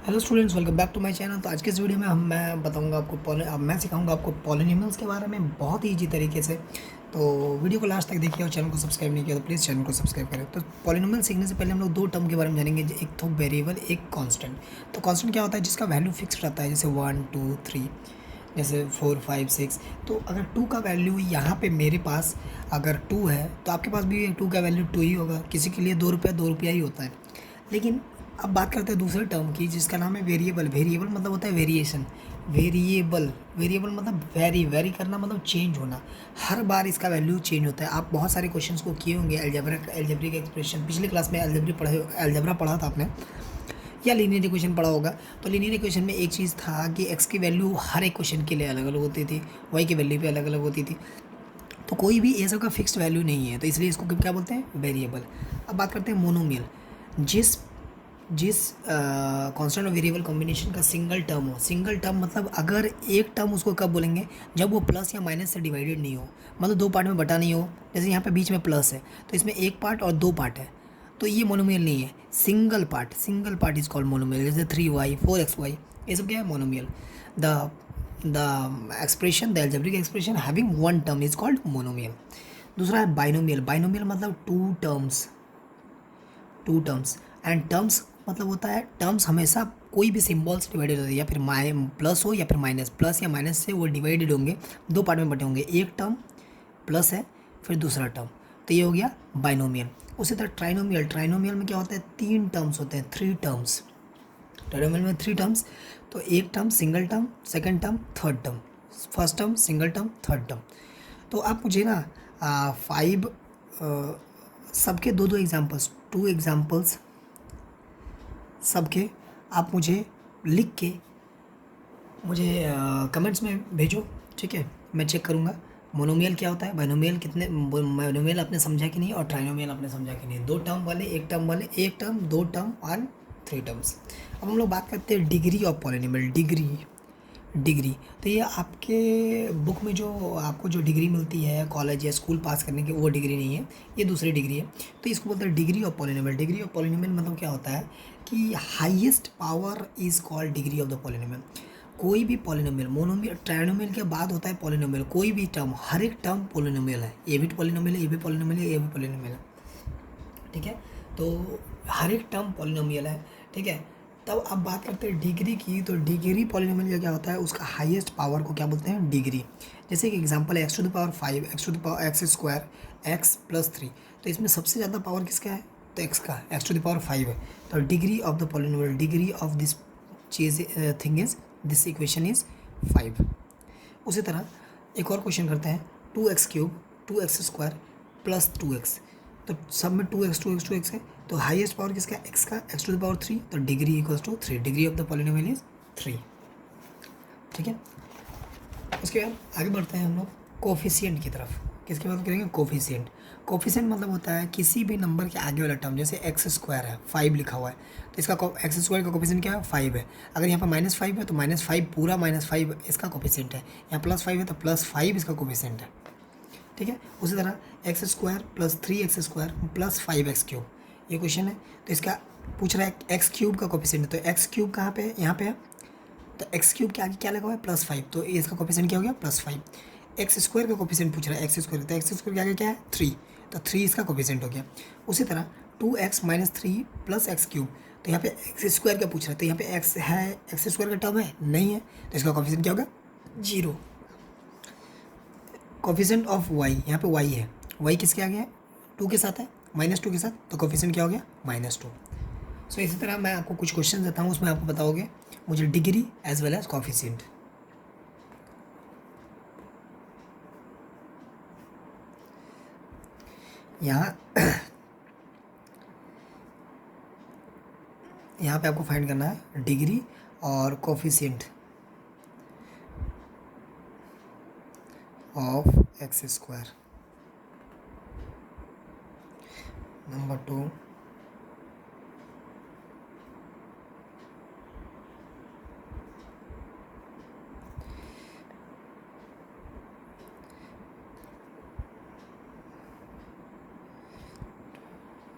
Hello students, welcome back to my channel. तो आज के इस वीडियो में मैं बताऊंगा आपको मैं सिखाऊंगा आपको पॉलिनोमियल्स के बारे में बहुत ही ईजी तरीके से। तो वीडियो को लास्ट तक देखिए और चैनल को सब्सक्राइब नहीं किया तो प्लीज़ चैनल को सब्सक्राइब करें। तो पॉलिनोमियल सीखने से पहले हम लोग दो टर्म के बारे में जानेंगे, एक तो वेरिएबल, एक कांस्टेंट। तो कांस्टेंट क्या होता है? जिसका वैल्यू फिक्स रहता है, जैसे 1 2 3, जैसे 4 5 6। तो अगर 2 का वैल्यू यहाँ पे मेरे पास अगर 2 है तो आपके पास भी 2 का वैल्यू 2 ही होगा। किसी के लिए 2 रुपया ही होता है। लेकिन अब बात करते हैं दूसरे टर्म की, जिसका नाम है वेरिएबल। वेरिएबल मतलब होता है वेरिएशन। वेरिएबल वेरिएबल मतलब वेरी करना, मतलब चेंज होना। हर बार इसका वैल्यू चेंज होता है। आप बहुत सारे क्वेश्चंस को किए होंगे, एल्जेब्रिक एक्सप्रेशन। पिछले क्लास में एल्जेब्रा पढ़ा था आपने, या लीनियर इक्वेशन पढ़ा होगा। तो लीनियर इक्वेशन में एक चीज़ था कि एक्स की वैल्यू हर एक क्वेश्चन के लिए अलग अलग होती थी, वाई की वैल्यू भी अलग अलग होती थी। तो कोई भी ये सब का फिक्स्ड वैल्यू नहीं है, तो इसलिए इसको क्या बोलते हैं? वेरिएबल। अब बात करते हैं मोनोमियल। जिस जिस कांस्टेंट और वेरिएबल कॉम्बिनेशन का सिंगल टर्म हो। सिंगल टर्म मतलब अगर एक टर्म, उसको कब बोलेंगे? जब वो प्लस या माइनस से डिवाइडेड नहीं हो, मतलब दो पार्ट में बटा नहीं हो। जैसे यहाँ पे बीच में प्लस है तो इसमें एक पार्ट और दो पार्ट है, तो ये मोनोमियल नहीं है। Single part is called monomial. जैसे 3y 4xy, ये सब क्या है? Monomial. The the algebraic expression having one term is called monomial. दूसरा है बाइनोमियल। बाइनोमियल मतलब टू टर्म्स एंड टर्म्स मतलब होता है, टर्म्स हमेशा कोई भी सिंबल से डिवाइडेड होते हैं, या फिर प्लस हो या फिर माइनस, प्लस या माइनस से वो डिवाइडेड होंगे, दो पार्ट में बटे होंगे। एक टर्म प्लस है, फिर दूसरा टर्म, तो ये हो गया बाइनोमियल। उसी तरह ट्राइनोमियल। ट्राइनोमियल में क्या होता है? तीन टर्म्स होते हैं, थ्री टर्म्स। ट्राइनोमियल में थ्री टर्म्स, तो एक term single term, second term, third term. First term, single term, third term. तो आप मुझे ना फाइव सबके दो दो एग्जाम्पल्स, टू एग्जाम्पल्स सबके आप मुझे लिख के मुझे कमेंट्स में भेजो, ठीक है? मैं चेक करूँगा मोनोमियल क्या होता है, बाइनोमियल कितने, मोनोमियल आपने समझा कि नहीं, और ट्राइनोमियल आपने समझा कि नहीं। दो टर्म वाले, एक टर्म वाले, एक टर्म, दो टर्म और थ्री टर्म्स। अब हम लोग बात करते हैं डिग्री ऑफ पॉलिनोमियल। डिग्री तो ये आपके बुक में जो आपको जो डिग्री मिलती है कॉलेज या स्कूल पास करने की, वो डिग्री नहीं है, ये दूसरी डिग्री है। तो इसको बोलते हैं degree of polynomial. Degree of polynomial मतलब क्या होता है कि highest power is called degree of the polynomial. कोई भी पॉलिनोमियल, मोनोमियल, ट्राइनोमियल के बाद होता है पॉलिनोमियल। कोई भी टर्म, हर एक टर्म पॉलिनोमियल है। ये भी पॉलिनोमियल है, ये भी पॉलिनोमियल है, ये भी पॉलिनोमियल है, ठीक है? तो हर एक टर्म पॉलिनोमियल है, ठीक है? तब अब बात करते हैं डिग्री की। तो डिग्री पॉलिनोमियल का क्या होता है? उसका हाईएस्ट पावर को क्या बोलते हैं? डिग्री। जैसे कि एग्जांपल है x to the power 5, x to the power x square, x plus 3। तो इसमें सबसे ज़्यादा पावर किसका है? तो एक्स का, एक्स टू द पावर 5 है। तो degree of the polynomial, degree of this cheese thing is, this equation is 5। उसी तरह एक और क्वेश्चन करते हैं, 2x³ 2x² प्लस 2x। तो सब में 2x है, तो हाईएस्ट पावर किसका? एक्स का, एक्स टू द पावर 3। तो degree equals to 3, degree of the polynomial is 3, ठीक है? उसके बाद आगे बढ़ते हैं हम लोग कोफिशिएंट की तरफ। किसकी बात करेंगे? कोफिशिएंट। कोफिशिएंट मतलब होता है किसी भी नंबर के आगे वाला टर्म। जैसे x² है, 5 लिखा हुआ है, तो इसका x² का कोफिशिएंट क्या है? 5 है। अगर यहाँ पर -5 है तो -5 पूरा -5 इसका कोफिशिएंट है। यहाँ +5 है तो +5 इसका कोफिशिएंट है, ठीक है? उसी तरह x² plus 3x² plus 5x³, ये क्वेश्चन है। तो इसका पूछ रहा है x³ का कोफिशिएंट है, तो x³ कहाँ पे है? यहाँ पे है। तो x³ के आगे क्या लगा हुआ है? +5, तो इसका कोफिशिएंट क्या हो गया? +5। x² का कोफिशिएंट पूछ रहा है, x², तो x² के आगे क्या है? 3, तो 3 इसका कोफिशिएंट हो गया। उसी तरह 2x - 3 प्लस x³, तो यहाँ पे x² का पूछ रहा है, तो यहाँ पे x है, x² का टर्म है नहीं है, तो इसका कोफिशिएंट क्या होगा? 0। कोफिशिएंट ऑफ y, यहाँ पे y है, y किसके आगे है? 2 के साथ है, -2 के साथ, तो कोफिशिएंट क्या हो गया? -2। सो इसी तरह मैं आपको कुछ क्वेश्चन देता हूँ, उसमें आपको बताओगे मुझे degree as well as coefficient. यहाँ यहाँ पे आपको फाइंड करना है डिग्री और coefficient of x²। Number 2,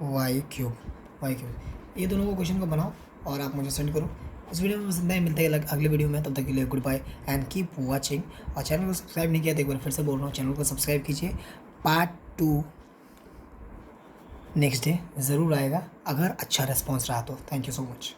y³ ये दोनों को क्वेश्चन को बनाओ और आप मुझे सेंड करो। इस वीडियो में बस इतना ही, मिलते हैं अगले वीडियो में, तब तक के लिए good bye and keep watching. और चैनल को सब्सक्राइब नहीं किया तो एक बार फिर से बोल रहा हूँ, चैनल को सब्सक्राइब कीजिए। पार्ट 2 नेक्स्ट डे ज़रूर आएगा, अगर अच्छा रिस्पॉन्स रहा तो। Thank you so much.